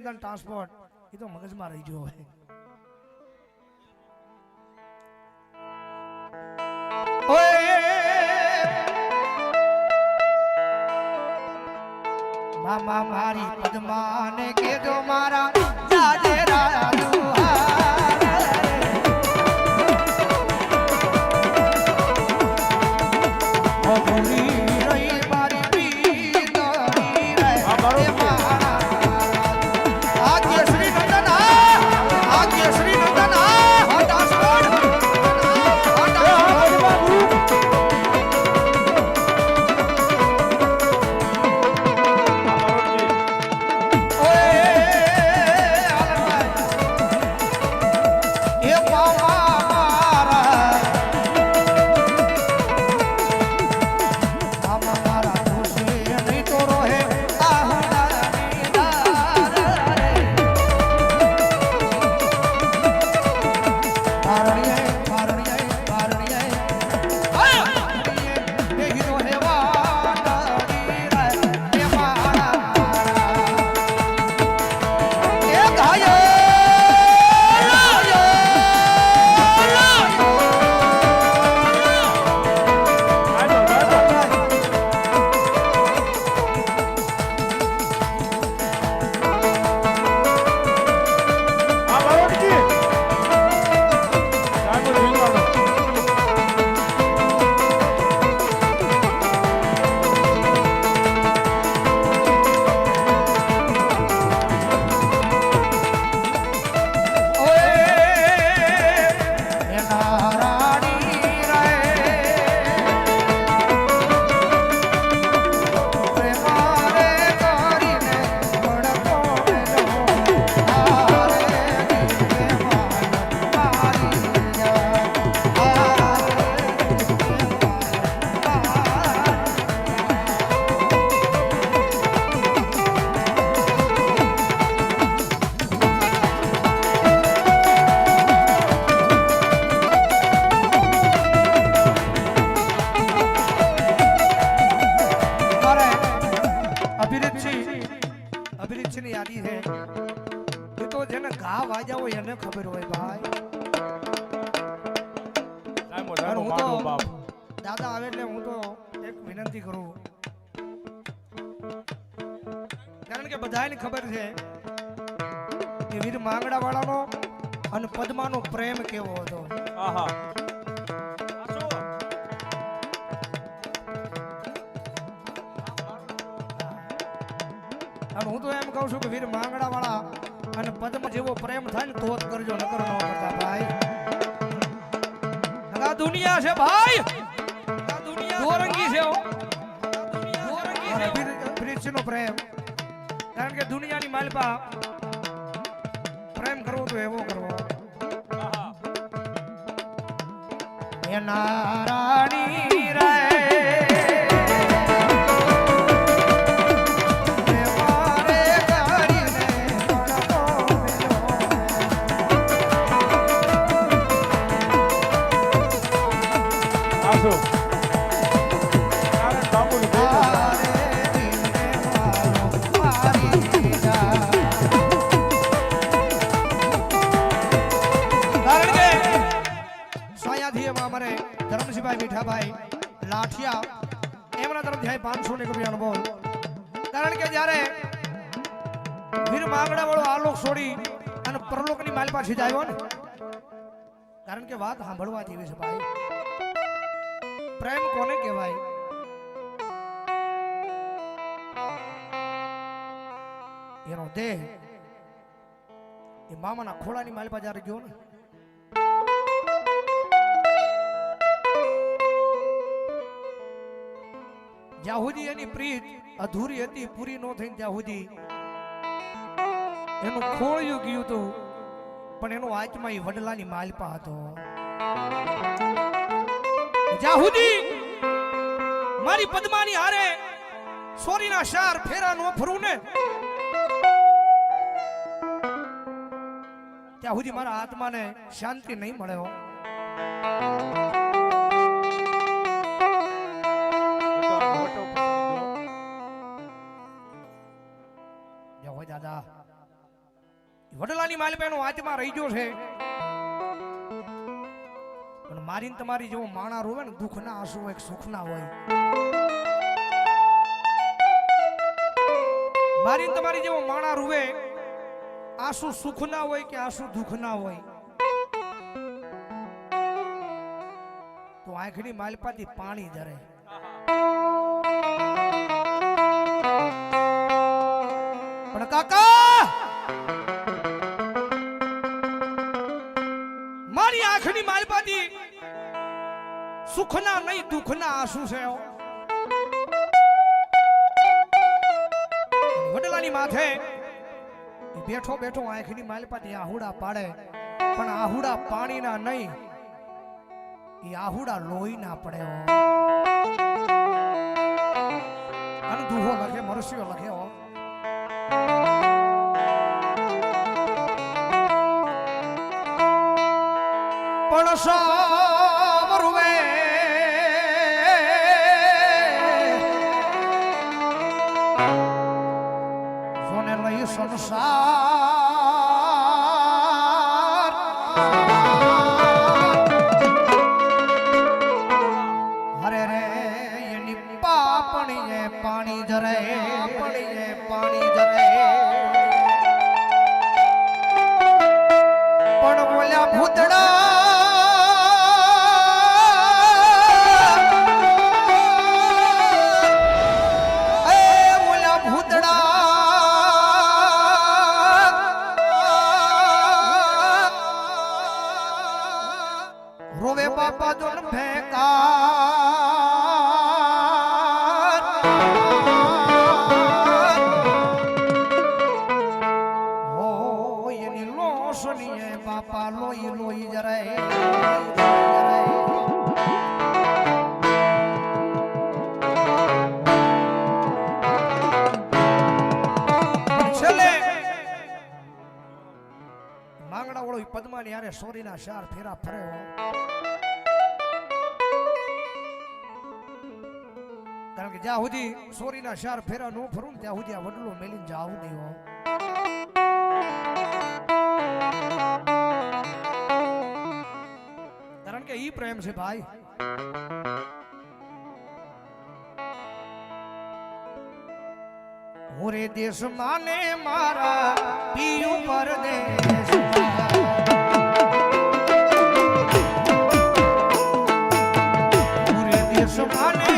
Transport એ તો મગજમાં રહી ગયો હોય. મામા મારી પદ્માને કેજો મારા જાજેરા ખબર હોય ભાઈ. હું તો દાદા આવે એટલે હું તો એક વિનંતી કરું, કારણ કે બધાને ખબર છે કે વીર માંગડા વાળાનો અને પદ્માનો પ્રેમ કેવો હતો. અને હું તો એમ કહું છું કે વીર માંગડા વાળા અને પદ્મ જેવો પ્રેમ થાય ને તો જ કરજો, નકર ન કરતા ભાઈ. આ દુનિયા છે ભાઈ, આ દુનિયા દોરંગી છે, દોરંગી છે બ્રિજનો પ્રેમ. કારણ કે દુનિયાની માલપા પ્રેમ કરવો તો એવો કરવો. એ નારાયણી રે મીઠાભાઈ લાઠિયા એમના તરફથી 500 ને રૂપિયાનો બોલ. કારણ કે જ્યારે વીર માંગડા વાળો આલોક છોડી અને પરલોકની માલ પાસે આવ્યો ને, કારણ કે વાત સાંભળવા જેવી છે ભાઈ. પ્રેમ કોને કહેવાય? એનો દેહ એ મામાના ખોળાની માલ પાસે જ્યારે ગયો ને, જ્યાં સુધી એની પ્રીત અધૂરી હતી, પૂરી ન થઈ ત્યાં સુધી એનું ખોળિયું ગયું હતું, પણ એનો આત્મા એ વડલાની માલપા હતો. જ્યાં સુધી મારી પદ્માની હારે સોરીના શાર ફેરા નો ફરું ને, ત્યાં સુધી મારા આત્માને શાંતિ નહીં મળે. દાદા વડલાની માલિપા એનો આત્મા રહી ગયો છે, પણ મારીને તમારી જેવો માણા રોવે ને દુઃખના આંસુ એક સુખના હોય. મારીને તમારી જેવો માણા રોવે આંસુ સુખના હોય કે આંસુ દુઃખના હોય, તો આંખની માલપાથી પાણી ધરે. પણ કાકા મારી આંખની માલપાથી સુખના નહીં દુઃખના આંસુ છે. વડલાની માથે બેઠો બેઠો આંખની માલપાથી આહુડા પાડે, પણ આહુડા પાણીના નહીં, એ આહુડા લોહીના પડે. અને દુહો લખે મરસ્યો લખે હો. પણ સાવરવે જોને લઈ સંસાર હરે રે એની પાપણીએ પાણી જરે, પાણી જરે. પણ બોલ્યા ભૂતડા રોવે બાપા જોન ભેકાર. હો એની લોસનીએ બાપા લોહી લોહી જરાય. છેલ્લે માંગડા વાળો પદ્માની હારે સોરીના શાર ફેરા ફરે. કારણ કે જ્યાં સુધી સોરીના શાર ફેરા નો ફરું ત્યાં સુધી આ વડલો મેલીને જાવું નહીં હો. કારણ કે ઈ પ્રેમ છે ભાઈ. હોરે દેશ માને મારા પીયું પરદેશ. હોરે દેશ માને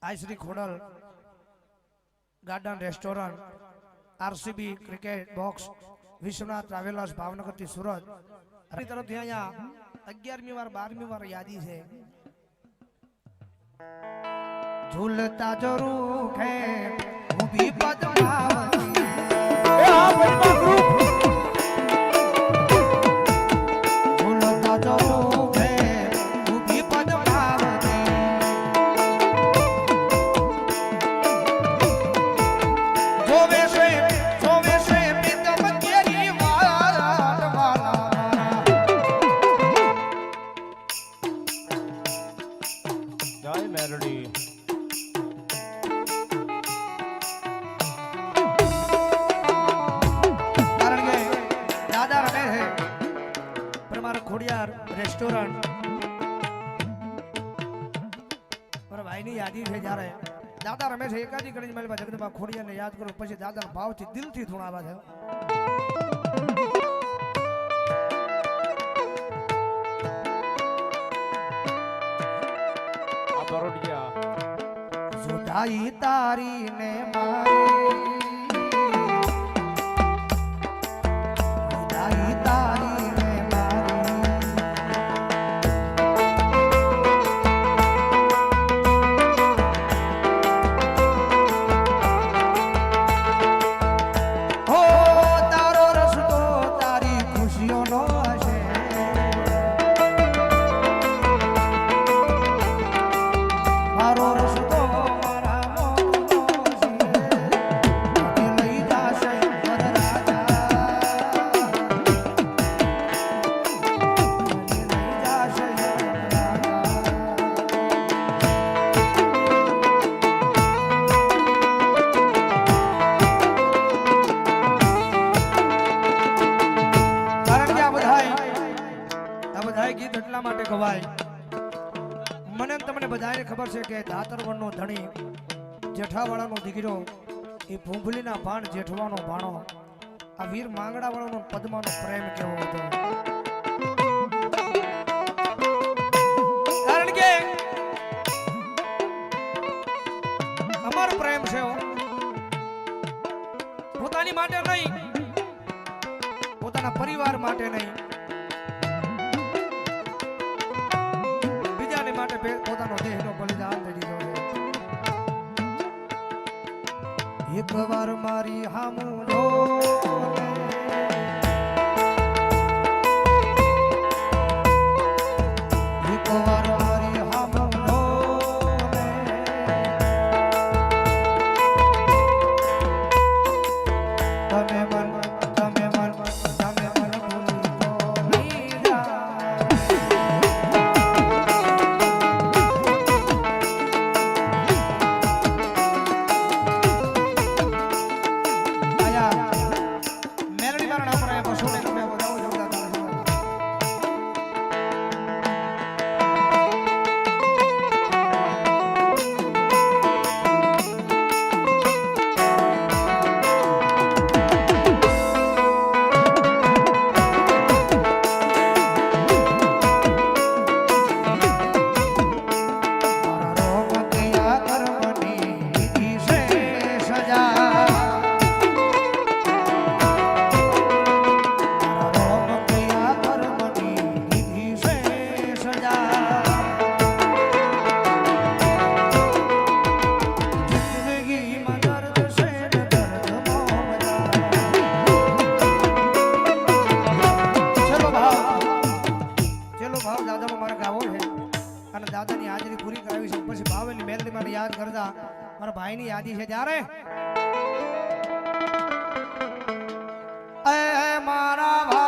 Aai Shri Khodal garden restaurant, RCB cricket box, Vishwanath travellers Bhavnagar થી સુરત તરફથી અહીંયા 11મી વાર 12મી વાર યાદી છે. ઝૂલતા જરૂર હે ઊભી પદ્માવતી. ઝૂલતા જરૂર હે ઊભી પદ્માવતી. જય મેરડી. કારણ કે દાદા રમે છે પણ મારા ખોડિયાર રેસ્ટોરન્ટ મારા ભાઈની યાદી છે જ્યારે દાદા રમે છે એકાદી ગણેશ મારી જગદંબા ખોડિયારને યાદ કરો પછી દાદાના ભાવથી દિલથી ધૂણાવા છે. જોડાઈ તારી ને મારી જોડાઈ તારી ને મારી હો તારો રસ્તો તારી ખુશીઓનો હશે મારો રસ્તો ગીત એટલા માટે ગવાય મને તમને બધાને ખબર છે કે ધાતરવનનો ધણી જેઠાવાળાનો દીકરો એ ભૂંભલીના ભાણ જેઠવાનો ભાણો આ વીર માંગડાવાળાનો પદ્માનો પ્રેમ કેવો હતો. કારણ કે અમારો પ્રેમ છે પોતાની માટે નહીં પોતાના પરિવાર માટે નહીં માટે પોતાનો દેહનો બલિદાન દઈ દીધો છે. એકવાર મારી હામું જો એકવાર મારી હામું જો તમે મન તમે મન તમે મન ભૂલી તો નહીં જાય. દાદાની હાજરી પૂરી કરાવી છે પછી ભાવેની મેલડી મને યાદ કરતા મારા ભાઈની યાદી છે ત્યારે એ મારા